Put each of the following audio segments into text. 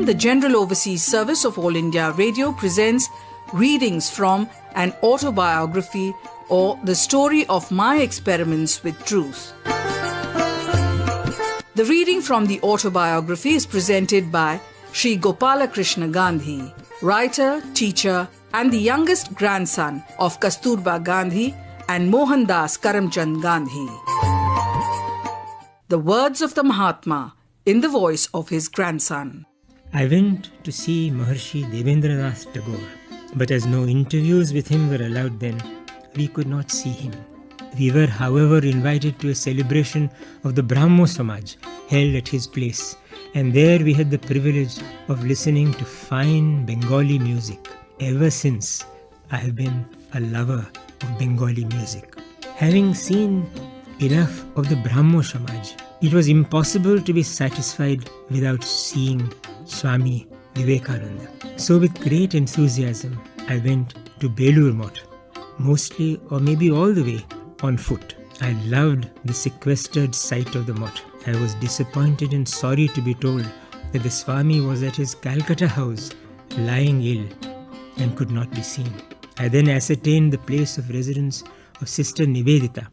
COIM, the General Overseas Service of All India Radio, presents readings from an autobiography or the story of my experiments with truth. The reading from the autobiography is presented by Sri Gopalakrishna Gandhi, writer, teacher, and the youngest grandson of Kasturba Gandhi and Mohandas Karamchand Gandhi. The words of the Mahatma in the voice of his grandson. I went to see Maharshi Devendranath Tagore, but as no interviews with him were allowed then, we could not see him. We were, however, invited to a celebration of the Brahmo Samaj held at his place, and there we had the privilege of listening to fine Bengali music. Ever since, I have been a lover of Bengali music. Having seen enough of the Brahmo Samaj, it was impossible to be satisfied without seeing Swami Vivekananda. So with great enthusiasm, I went to Belur Math, mostly or maybe all the way on foot. I loved the sequestered sight of the Math. I was disappointed and sorry to be told that the Swami was at his Calcutta house, lying ill and could not be seen. I then ascertained the place of residence of Sister Nivedita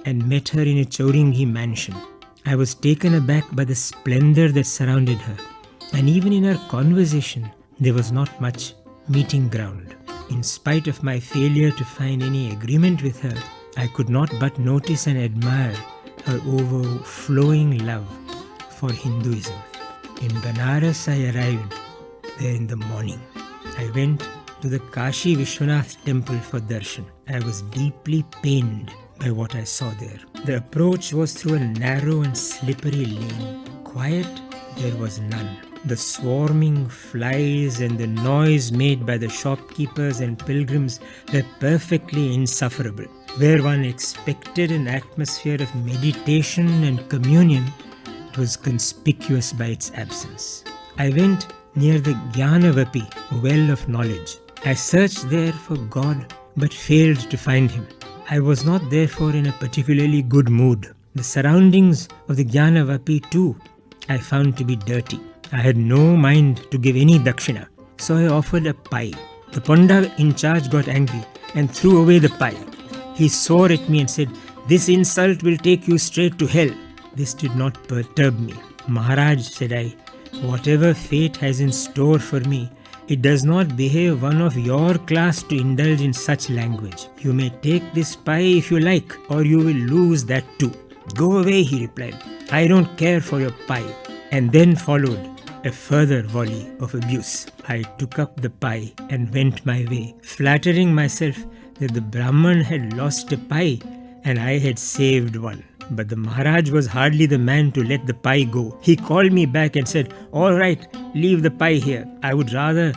and met her in a Chowringhee mansion. I was taken aback by the splendor that surrounded her, and even in our conversation, there was not much meeting ground. In spite of my failure to find any agreement with her, I could not but notice and admire her overflowing love for Hinduism. In Banaras, I arrived there in the morning. I went to the Kashi Vishwanath temple for darshan. I was deeply pained by what I saw there. The approach was through a narrow and slippery lane. Quiet there was none. The swarming flies and the noise made by the shopkeepers and pilgrims were perfectly insufferable. Where one expected an atmosphere of meditation and communion, it was conspicuous by its absence. I went near the Jnanavapi, well of knowledge. I searched there for God but failed to find him. I was not therefore in a particularly good mood. The surroundings of the Jnanavapi too I found to be dirty. I had no mind to give any dakshina, so I offered a pie. The Panda in charge got angry and threw away the pie. He swore at me and said, "This insult will take you straight to hell." This did not perturb me. "Maharaj," said I, "whatever fate has in store for me, it does not behave one of your class to indulge in such language. You may take this pie if you like, or you will lose that too." "Go away," he replied. "I don't care for your pie." And then followed a further volley of abuse. I took up the pie and went my way, flattering myself that the Brahman had lost a pie and I had saved one. But the Maharaj was hardly the man to let the pie go. He called me back and said, "All right, leave the pie here. I would rather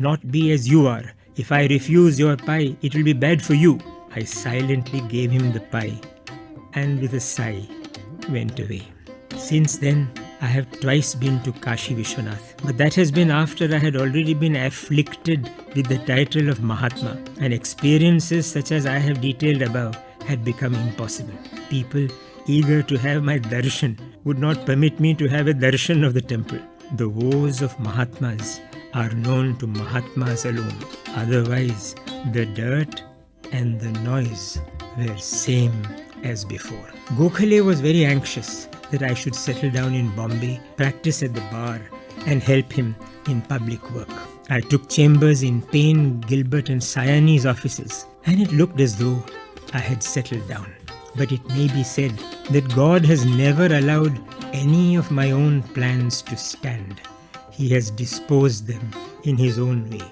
not be as you are. If I refuse your pie, it will be bad for you." I silently gave him the pie and with a sigh went away. Since then, I have twice been to Kashi Vishwanath, but that has been after I had already been afflicted with the title of Mahatma, and experiences such as I have detailed above had become impossible. People eager to have my darshan would not permit me to have a darshan of the temple. The woes of Mahatmas are known to Mahatmas alone. Otherwise, the dirt and the noise were same as before. Gokhale was very anxious that I should settle down in Bombay, practice at the bar, and help him in public work. I took chambers in Payne, Gilbert and Sayani's offices, and it looked as though I had settled down. But it may be said that God has never allowed any of my own plans to stand. He has disposed them in his own way.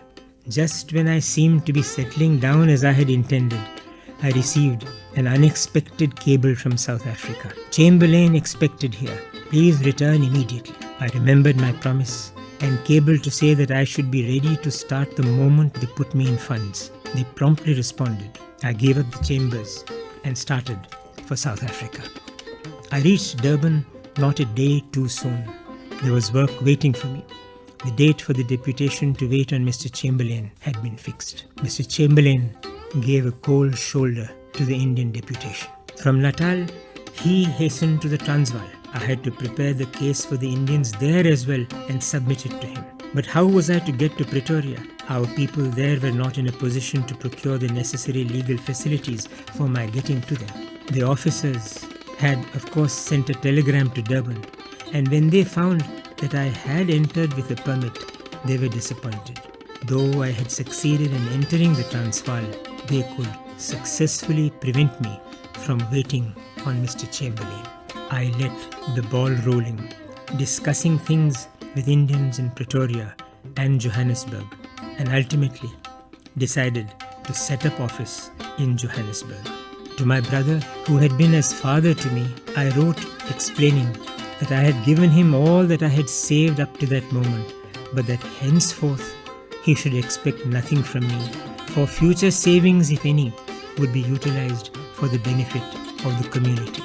Just when I seemed to be settling down as I had intended, I received an unexpected cable from South Africa. "Chamberlain expected here. Please return immediately." I remembered my promise and cabled to say that I should be ready to start the moment they put me in funds. They promptly responded. I gave up the chambers and started for South Africa. I reached Durban not a day too soon. There was work waiting for me. The date for the deputation to wait on Mr. Chamberlain had been fixed. Mr. Chamberlain gave a cold shoulder to the Indian deputation. From Natal, he hastened to the Transvaal I had to prepare the case for the Indians there as well and submit it to him. But how was I to get to Pretoria? Our people there were not in a position to procure the necessary legal facilities for my getting to them. The officers had, of course, sent a telegram to Durban, and when they found that I had entered with a permit, they were disappointed. Though I had succeeded in entering the Transvaal, they could successfully prevent me from waiting on Mr. Chamberlain. I let the ball rolling, discussing things with Indians in Pretoria and Johannesburg, and ultimately decided to set up office in Johannesburg. To my brother, who had been as father to me, I wrote explaining that I had given him all that I had saved up to that moment, but that henceforth he should expect nothing from me, for future savings, if any, would be utilized for the benefit of the community.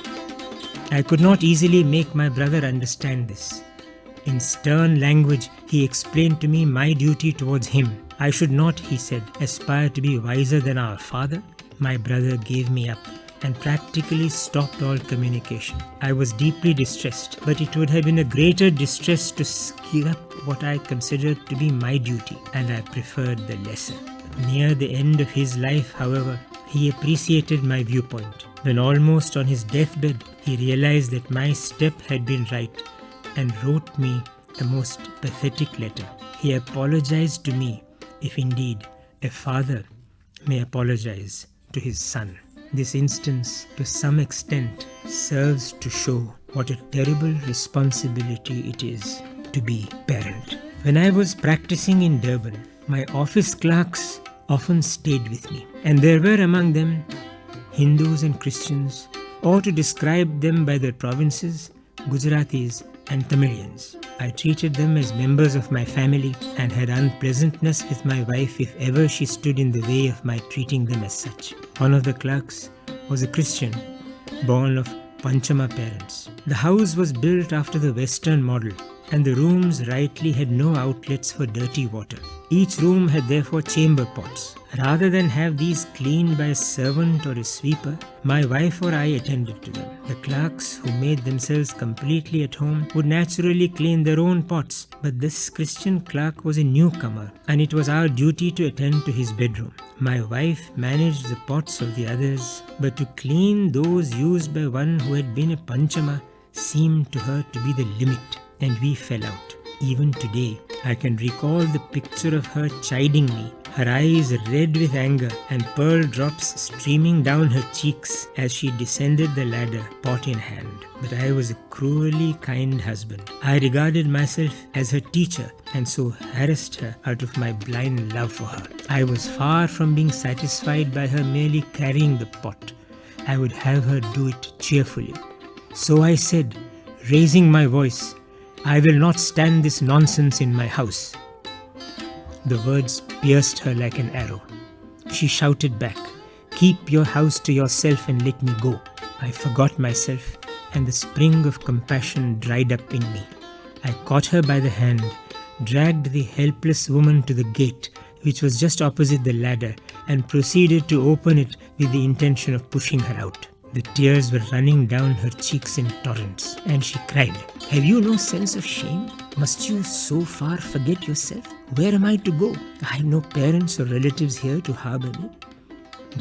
I could not easily make my brother understand this. In stern language, he explained to me my duty towards him. I should not, he said, aspire to be wiser than our father. My brother gave me up and practically stopped all communication. I was deeply distressed, but it would have been a greater distress to skip up what I considered to be my duty, and I preferred the lesser. Near the end of his life, however, he appreciated my viewpoint. When almost on his deathbed, he realized that my step had been right and wrote me a most pathetic letter. He apologized to me, if indeed a father may apologize to his son. This instance, to some extent, serves to show what a terrible responsibility it is to be parent. When I was practicing in Durban, my office clerks often stayed with me, and there were among them Hindus and Christians, or to describe them by their provinces, Gujaratis and Tamilians. I treated them as members of my family and had unpleasantness with my wife if ever she stood in the way of my treating them as such. One of the clerks was a Christian, born of Panchama parents. The house was built after the Western model, and the rooms rightly had no outlets for dirty water. Each room had therefore chamber pots. Rather than have these cleaned by a servant or a sweeper, my wife or I attended to them. The clerks, who made themselves completely at home, would naturally clean their own pots, but this Christian clerk was a newcomer, and it was our duty to attend to his bedroom. My wife managed the pots of the others, but to clean those used by one who had been a Panchama seemed to her to be the limit, and we fell out. Even today, I can recall the picture of her chiding me, her eyes red with anger and pearl drops streaming down her cheeks as she descended the ladder, pot in hand. But I was a cruelly kind husband. I regarded myself as her teacher and so harassed her out of my blind love for her. I was far from being satisfied by her merely carrying the pot. I would have her do it cheerfully. So I said, raising my voice, "I will not stand this nonsense in my house." The words pierced her like an arrow. She shouted back, "Keep your house to yourself and let me go." I forgot myself, and the spring of compassion dried up in me. I caught her by the hand, dragged the helpless woman to the gate, which was just opposite the ladder, and proceeded to open it with the intention of pushing her out. The tears were running down her cheeks in torrents, and she cried, "Have you no sense of shame? Must you so far forget yourself? Where am I to go? I have no parents or relatives here to harbour me.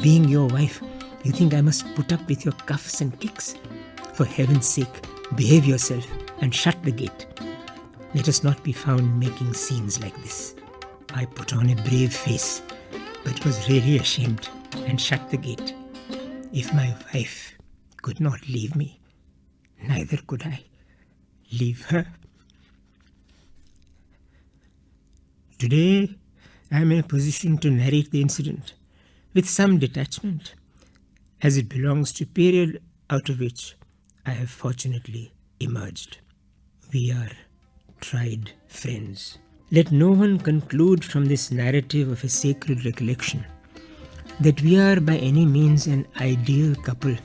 Being your wife, you think I must put up with your cuffs and kicks? For heaven's sake, behave yourself and shut the gate. Let us not be found making scenes like this." I put on a brave face, but was really ashamed, and shut the gate. If my wife could not leave me, neither could I leave her. Today, I am in a position to narrate the incident with some detachment, as it belongs to a period out of which I have fortunately emerged. We are tried friends. Let no one conclude from this narrative of a sacred recollection that we are by any means an ideal couple,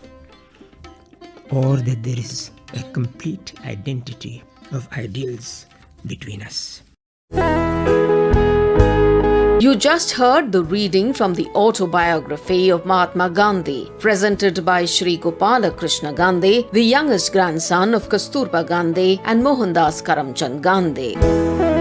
or that there is a complete identity of ideals between us. You just heard the reading from the autobiography of Mahatma Gandhi, presented by Shri Gopala Krishna Gandhi, the youngest grandson of Kasturba Gandhi and Mohandas Karamchand Gandhi.